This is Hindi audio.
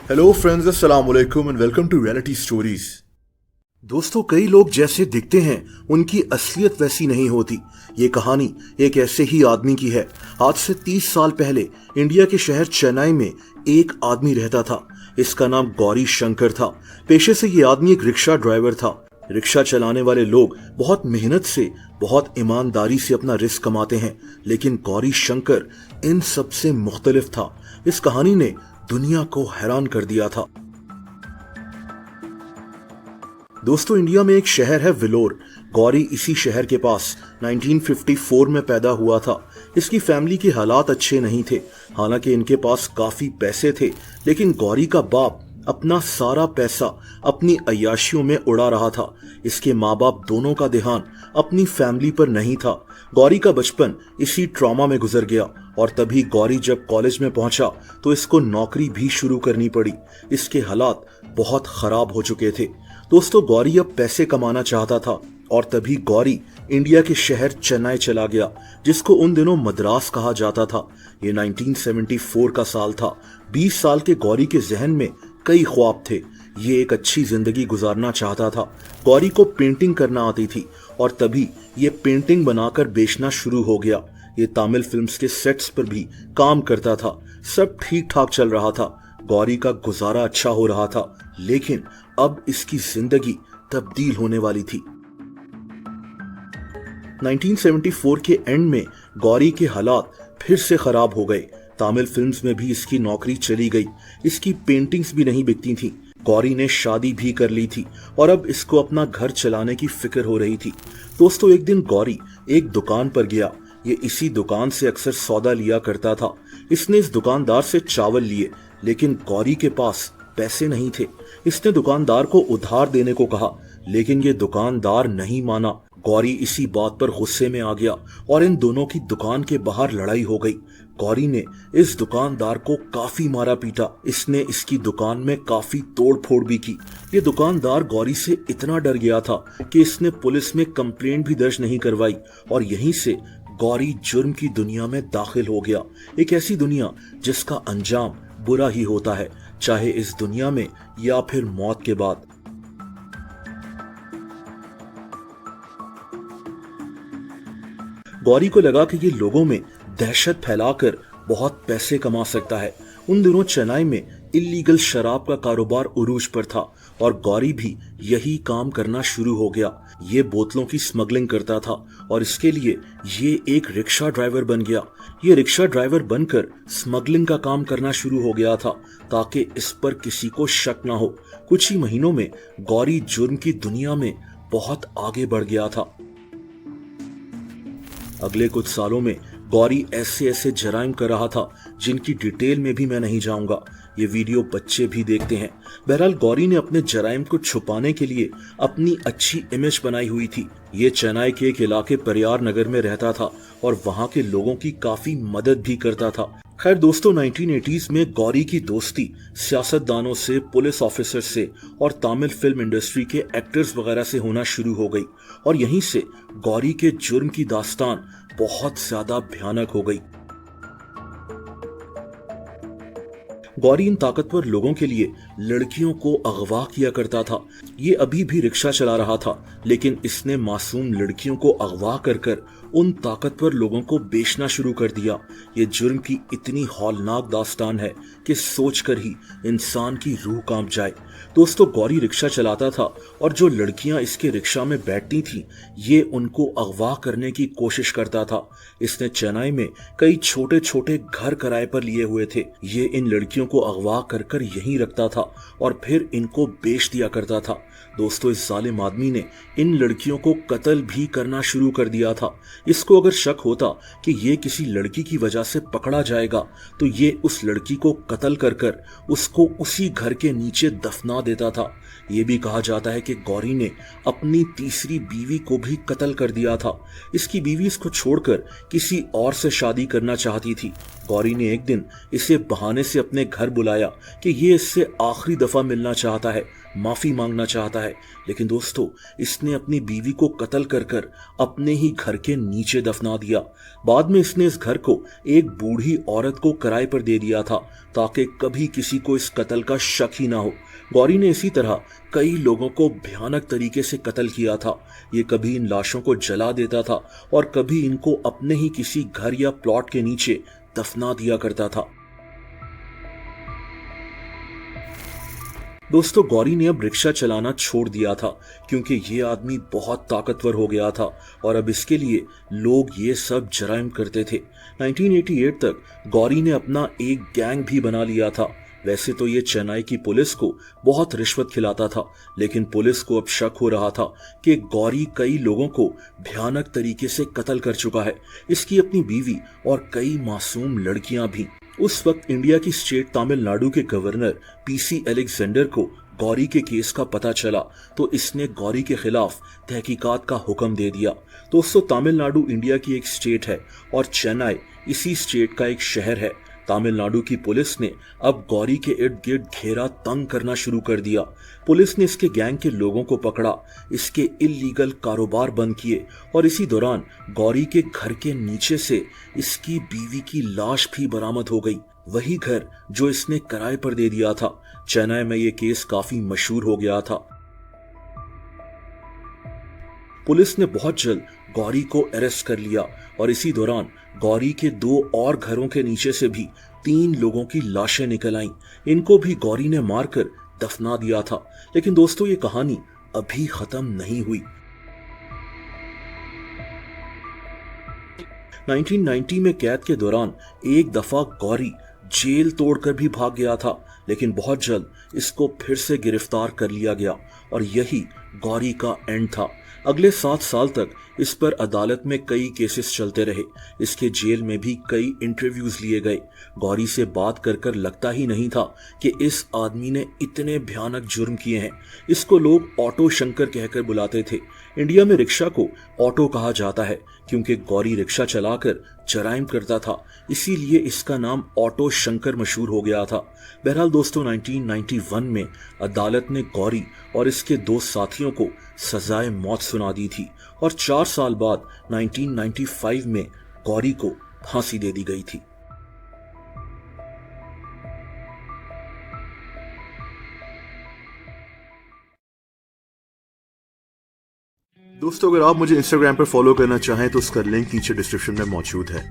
हेलो फ्रेंड्स, अस्सलाम वालेकुम and welcome to reality stories. दोस्तों, कई लोग जैसे दिखते हैं उनकी असलियत वैसी नहीं होती। ये कहानी एक ऐसे ही आदमी की है। आज से 30 साल पहले इंडिया के शहर चेन्नई में एक आदमी रहता था। इसका नाम गौरी शंकर था। पेशे से ये आदमी एक रिक्शा ड्राइवर था। रिक्शा चलाने वाले लोग बहुत मेहनत से, बहुत ईमानदारी से अपना रिस्क कमाते हैं, लेकिन गौरी शंकर इन सब से मुख्तलिफ था। इस कहानी ने दुनिया को हैरान कर दिया था। दोस्तों, इंडिया में एक शहर है विलोर। गौरी इसी शहर के पास 1954 में पैदा हुआ था। इसकी फैमिली के हालात अच्छे नहीं थे। हालांकि इनके पास काफी पैसे थे, लेकिन गौरी का बाप अपना सारा पैसा अपनी अय्याशियों में उड़ा रहा था। इसके माँ बाप दोनों का ध्यान अपनी फैमिली पर नहीं था। गौरी का बचपन इसी ट्रॉमा में गुजर गया और तभी गौरी जब कॉलेज में पहुंचा तो इसको नौकरी भी शुरू करनी पड़ी। इसके हालात बहुत खराब हो चुके थे। दोस्तों, गौरी अब पैसे कमाना चाहता था और तभी गौरी इंडिया के शहर चेन्नई चला गया, जिसको उन दिनों मद्रास कहा जाता था। ये 1974 का साल था। 20 साल के गौरी के जहन में कई ख्वाब थे। ये एक अच्छी जिंदगी गुजारना चाहता था। गौरी को पेंटिंग करना आती थी और तभी ये पेंटिंग बनाकर बेचना शुरू हो गया। ये तमिल फिल्म्स के सेट्स पर भी काम करता था। सब ठीक ठाक चल रहा था। गौरी का गुजारा अच्छा हो रहा था, लेकिन अब इसकी जिंदगी तब्दील होने वाली थी। 1974 के एंड में गौरी के हालात फिर से खराब हो गए। तमिल फिल्म्स में भी इसकी नौकरी चली गई। इसकी पेंटिंग्स भी नहीं बिकती थी। गौरी ने शादी भी कर ली थी और अब इसको अपना घर चलाने की फिक्र हो रही थी। दोस्तों, एक दिन गौरी एक दुकान पर गया। ये इसी दुकान से अक्सर सौदा लिया करता था। इसने इस दुकानदार से चावल लिए, लेकिन गौरी के पास पैसे नहीं थे। इसने दुकानदार को उधार देने को कहा, लेकिन ये दुकानदार नहीं माना। गौरी इसी बात पर गुस्से में आ गया और इन दोनों की दुकान के बाहर लड़ाई हो गई। गौरी ने इस दुकानदार को काफी मारा पीटा। इसने इसकी दुकान में काफी तोड़ फोड़ भी की। ये दुकानदार गौरी से इतना डर गया था कि इसने पुलिस में कंप्लेंट भी दर्ज नहीं करवाई और यहीं से गौरी जुर्म की दुनिया में दाखिल हो गया। एक ऐसी दुनिया जिसका अंजाम बुरा ही होता है, चाहे इस दुनिया में या फिर मौत के बाद। गौरी को लगा कि ये लोगों में दहशत फैलाकर बहुत पैसे कमा सकता है। उन दिनों चेन्नई में इल्लीगल शराब का कारोबार उरूज पर था और गौरी भी यही काम करना शुरू हो गया। ये बोतलों की स्मगलिंग करता था और इसके लिए ये एक रिक्शा ड्राइवर बन गया। ये रिक्शा ड्राइवर बनकर स्मगलिंग का काम करना शुरू हो गया था ताकि इस पर किसी को शक ना हो। कुछ ही महीनों में गौरी जुर्म की दुनिया में बहुत आगे बढ़ गया था। अगले कुछ सालों में गौरी ऐसे ऐसे जराइम कर रहा था जिनकी डिटेल में भी मैं नहीं जाऊंगा। ये वीडियो बच्चे भी देखते हैं। बहरहाल, गौरी ने अपने जराइम को छुपाने के लिए अपनी अच्छी इमेज बनाई हुई थी। ये चेन्नई के एक इलाके परियार नगर में रहता था और वहां के लोगों की काफी मदद भी करता था। खैर दोस्तों, 1980s में गौरी की दोस्ती सियासतदानों से, पुलिस ऑफिसर से और तमिल फिल्म इंडस्ट्री के एक्टर्स वगैरह से होना शुरू हो गई और यहीं से गौरी के जुर्म की दास्तान बहुत ज्यादा भयानक हो गई। गौरी इन ताकतवर लोगों के लिए लड़कियों को अगवा किया करता था। ये अभी भी रिक्शा चला रहा था, लेकिन इसने मासूम लड़कियों को अगवा कर उन ताकतवर लोगों को बेचना शुरू कर दिया। ये जुर्म की इतनी हौलनाक दास्तान है कि सोचकर ही इंसान की रूह कांप जाए। दोस्तों, गौरी रिक्शा चलाता था और जो लड़कियां इसके रिक्शा में बैठती थीं, ये उनको अगवा करने की कोशिश करता था। इसने चेन्नई में कई छोटे छोटे घर किराए पर लिए हुए थे। ये इन लड़कियों को अगवा कर यहीं रखता था और फिर इनको बेच दिया करता था। दोस्तों, इस जालिम आदमी ने इन लड़कियों को कत्ल भी करना शुरू कर दिया था। इसको अगर शक होता कि ये किसी लड़की की वजह से पकड़ा जाएगा तो ये उस लड़की को कत्ल कर उसको उसी घर के नीचे दफना देता था। ये भी कहा जाता है कि गौरी ने अपनी तीसरी बीवी को भी कत्ल कर दिया था। इसकी बीवी इसको छोड़कर किसी और से शादी करना चाहती थी। गौरी ने एक दिन इसे बहाने से अपने घर बुलाया कि ये इससे आखिरी दफा मिलना चाहता है, माफी मांगना चाहता है। लेकिन दोस्तों, इसने अपनी बीवी को कत्ल कर अपने ही घर के नीचे दफना दिया। बाद में इसने इस घर को एक बूढ़ी औरत को किराए पर दे दिया था ताकि कभी किसी को इस कत्ल का शक ही ना हो। गौरी ने इसी तरह कई लोगों को भयानक तरीके से कत्ल किया था। ये कभी इन लाशों को जला देता था और कभी इनको अपने ही किसी घर या प्लॉट के नीचे दफना दिया करता था। दोस्तों, गौरी ने अब रिक्शा चलाना छोड़ दिया था क्योंकि ये आदमी बहुत ताकतवर हो गया था और अब इसके लिए लोग ये सब जराइम करते थे। 1988 तक गौरी ने अपना एक गैंग भी बना लिया था। वैसे तो ये चेन्नई की पुलिस को बहुत रिश्वत खिलाता था, लेकिन पुलिस को अब शक हो रहा था कि गौरी कई लोगों को भयानक तरीके से कत्ल कर चुका है, इसकी अपनी बीवी और कई मासूम लड़कियां भी। उस वक्त इंडिया की स्टेट तमिलनाडु के गवर्नर पीसी अलेक्जेंडर को गौरी के केस का पता चला तो इसने गौरी के खिलाफ तहकीकात का हुक्म दे दिया। दोस्तों, तमिलनाडु इंडिया की एक स्टेट है और चेन्नई इसी स्टेट का एक शहर है। तमिलनाडु की पुलिस ने अब गौरी के इर्द गिर्द घेरा तंग करना शुरू कर दिया। पुलिस ने इसके गैंग के लोगों को पकड़ा, इसके इल्लीगल कारोबार बंद किए और इसी दौरान गौरी के घर के नीचे से इसकी बीवी की लाश भी बरामद हो गई, वही घर जो इसने किराए पर दे दिया था। चेन्नई में यह केस काफी मशहूर हो गया था। पुलिस ने बहुत जल्द गौरी को अरेस्ट कर लिया और इसी दौरान गौरी के 2 और घरों के नीचे से भी 3 लोगों की लाशें निकल आईं। इनको भी गौरी ने मारकर दफना दिया था। लेकिन दोस्तों, ये कहानी अभी खत्म नहीं हुई। 1990 में कैद के दौरान एक दफा गौरी जेल तोड़कर भी भाग गया था, लेकिन बहुत जल्द इसको फिर से गिरफ्तार कर लिया गया और यही गौरी का एंड था। अगले 7 साल तक इस पर अदालत में कई केसेस चलते रहे। इसके जेल में भी कई इंटरव्यूज लिए गए। गौरी से बात कर कर लगता ही नहीं था कि इस आदमी ने इतने भयानक जुर्म किए हैं। इसको लोग ऑटो शंकर कहकर बुलाते थे। इंडिया में रिक्शा को ऑटो कहा जाता है क्योंकि गौरी रिक्शा चलाकर जराइम करता था, इसीलिए इसका नाम ऑटो शंकर मशहूर हो गया था। बहरहाल दोस्तों, 1991 में अदालत ने गौरी और इसके 2 साथियों को सजाए मौत सुना दी थी और 4 साल बाद 1995 में गौरी को फांसी दे दी गई थी। दोस्तों, अगर आप मुझे इंस्टाग्राम पर फॉलो करना चाहें तो उसका लिंक नीचे डिस्क्रिप्शन में मौजूद है।